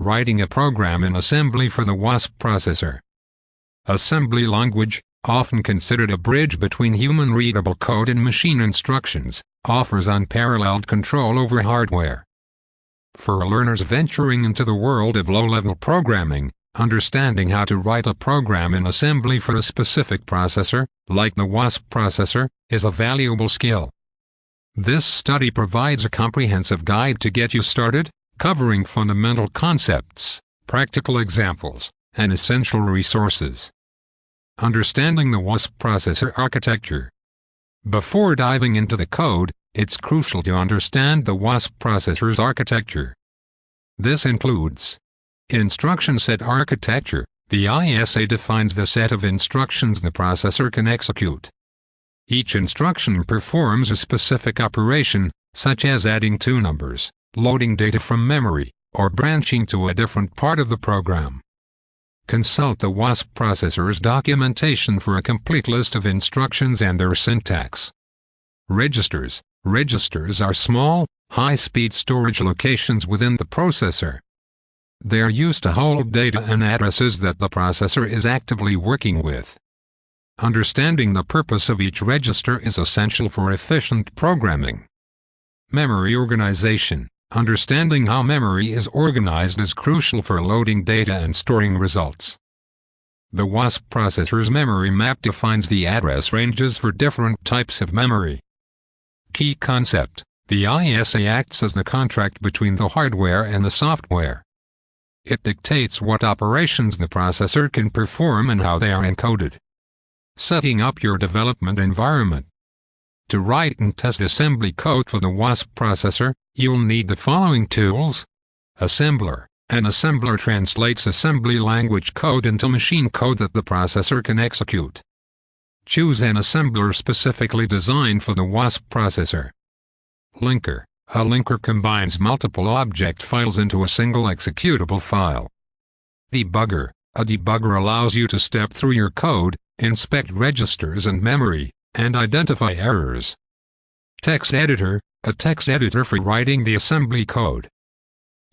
Writing a program in assembly for the WASP processor. Assembly language, often considered a bridge between human-readable code and machine instructions, offers unparalleled control over hardware. For learners venturing into the world of low-level programming, understanding how to write a program in assembly for a specific processor, like the WASP processor, is a valuable skill. This study provides a comprehensive guide to get you started, covering fundamental concepts, practical examples, and essential resources. Understanding the WASP processor architecture. Before diving into the code, it's crucial to understand the WASP processor's architecture. This includes instruction set architecture. The ISA defines the set of instructions the processor can execute. Each instruction performs a specific operation, such as adding two numbers, loading data from memory, or branching to a different part of the program. Consult the WASP processor's documentation for a complete list of instructions and their syntax. Registers. Registers are small, high-speed storage locations within the processor. They are used to hold data and addresses that the processor is actively working with. Understanding the purpose of each register is essential for efficient programming. Memory organization. Understanding how memory is organized is crucial for loading data and storing results. The WASP processor's memory map defines the address ranges for different types of memory. Key concept. The ISA acts as the contract between the hardware and the software. It dictates what operations the processor can perform and how they are encoded. Setting up your development environment. To write and test assembly code for the WASP processor, you'll need the following tools. Assembler. An assembler translates assembly language code into machine code that the processor can execute. Choose an assembler specifically designed for the WASP processor. Linker. A linker combines multiple object files into a single executable file. Debugger. A debugger allows you to step through your code, inspect registers and memory, and identify errors. Text editor. A text editor for writing the assembly code.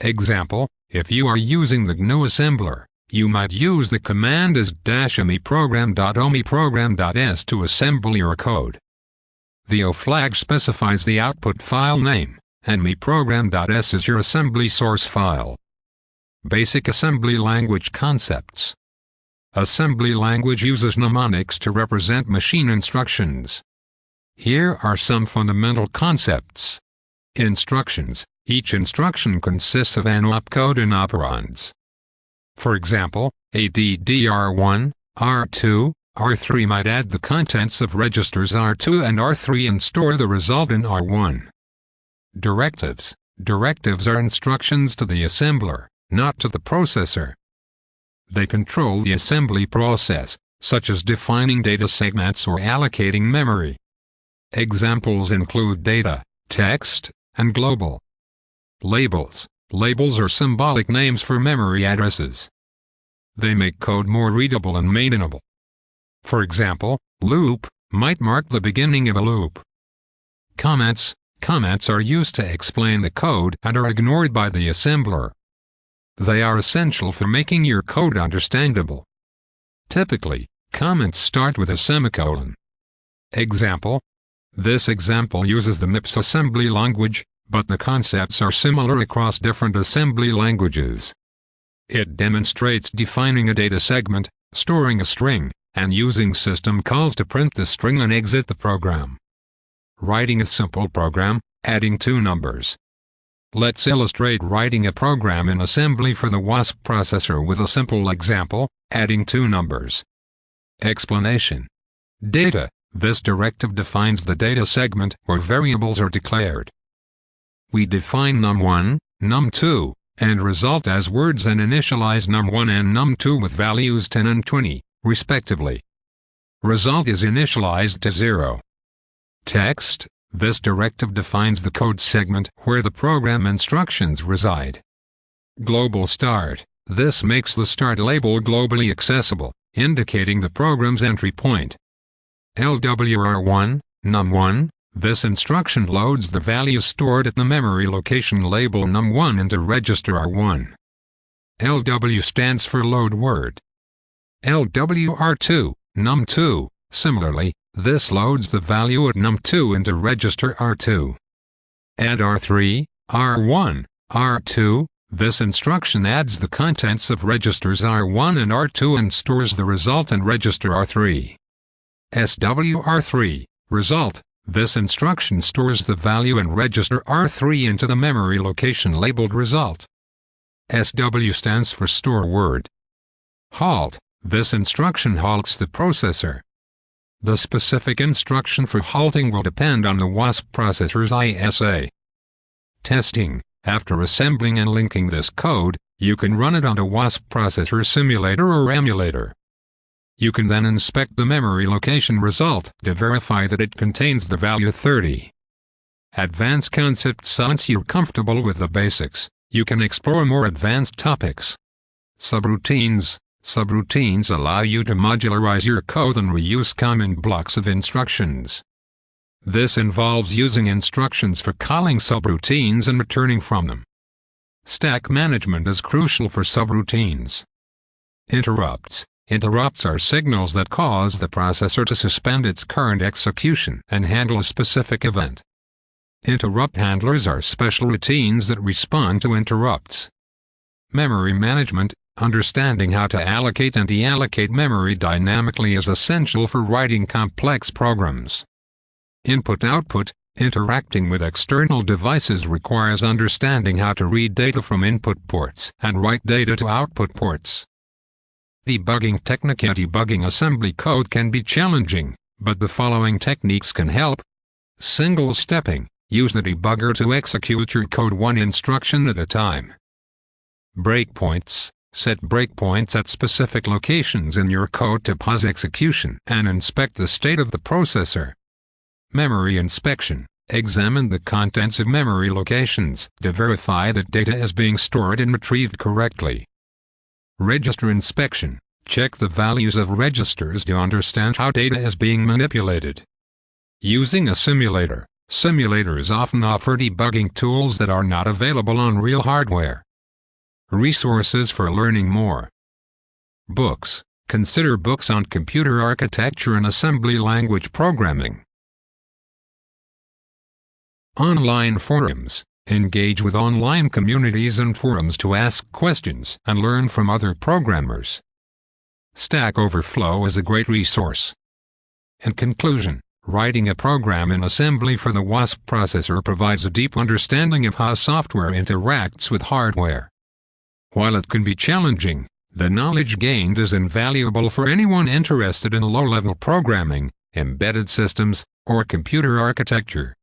Example, if you are using the GNU assembler, you might use the command as -omiprogram.omiprogram.s to assemble your code. The O flag specifies the output file name, and miprogram.s is your assembly source file. Basic assembly language concepts. Assembly language uses mnemonics to represent machine instructions. Here are some fundamental concepts. Instructions. Each instruction consists of an opcode and operands. For example, ADD-R1, R2, R3 might add the contents of registers R2 and R3 and store the result in R1. Directives. Directives are instructions to the assembler, not to the processor. They control the assembly process, such as defining data segments or allocating memory. Examples include data, text, and global. Labels. Labels are symbolic names for memory addresses. They make code more readable and maintainable. For example, loop might mark the beginning of a loop. Comments. Comments are used to explain the code and are ignored by the assembler. They are essential for making your code understandable. Typically, comments start with a semicolon. Example. This example uses the MIPS assembly language, but the concepts are similar across different assembly languages. It demonstrates defining a data segment, storing a string, and using system calls to print the string and exit the program. Writing a simple program, adding two numbers. Let's illustrate writing a program in assembly for the WASP processor with a simple example, adding two numbers. Explanation. Data. This directive defines the data segment where variables are declared. We define num1, num2, and result as words and initialize num1 and num2 with values 10 and 20, respectively. Result is initialized to 0. Text. This directive defines the code segment where the program instructions reside. Global start. This makes the start label globally accessible, indicating the program's entry point. LWR1, num1. This instruction loads the value stored at the memory location label num1 into register R1. LW stands for load word. LWR2, num2. Similarly, this loads the value at num2 into register R2. Add R3, R1, R2. This instruction adds the contents of registers R1 and R2 and stores the result in register R3. SWR3, result. This instruction stores the value in register R3 into the memory location labeled result. SW stands for store word. Halt. This instruction halts the processor. The specific instruction for halting will depend on the WASP processor's ISA. Testing. After assembling and linking this code, you can run it on a WASP processor simulator or emulator. You can then inspect the memory location result to verify that it contains the value 30. Advanced concepts. Once you're comfortable with the basics, you can explore more advanced topics. Subroutines. Subroutines allow you to modularize your code and reuse common blocks of instructions. This involves using instructions for calling subroutines and returning from them. Stack management is crucial for subroutines. Interrupts. Interrupts are signals that cause the processor to suspend its current execution and handle a specific event. Interrupt handlers are special routines that respond to interrupts. Memory management. Understanding how to allocate and deallocate memory dynamically is essential for writing complex programs. Input-output. Interacting with external devices requires understanding how to read data from input ports and write data to output ports. Debugging technique. Debugging assembly code can be challenging, but the following techniques can help. Single stepping. Use the debugger to execute your code one instruction at a time. Breakpoints. Set breakpoints at specific locations in your code to pause execution and inspect the state of the processor. Memory inspection. Examine the contents of memory locations to verify that data is being stored and retrieved correctly. Register inspection. Check the values of registers to understand how data is being manipulated. Using a simulator. Simulators often offer debugging tools that are not available on real hardware. Resources for learning more. Books. Consider books on computer architecture and assembly language programming. Online forums. Engage with online communities and forums to ask questions and learn from other programmers. Stack Overflow is a great resource. In conclusion, writing a program in assembly for the WASP processor provides a deep understanding of how software interacts with hardware. While it can be challenging, the knowledge gained is invaluable for anyone interested in low-level programming, embedded systems, or computer architecture.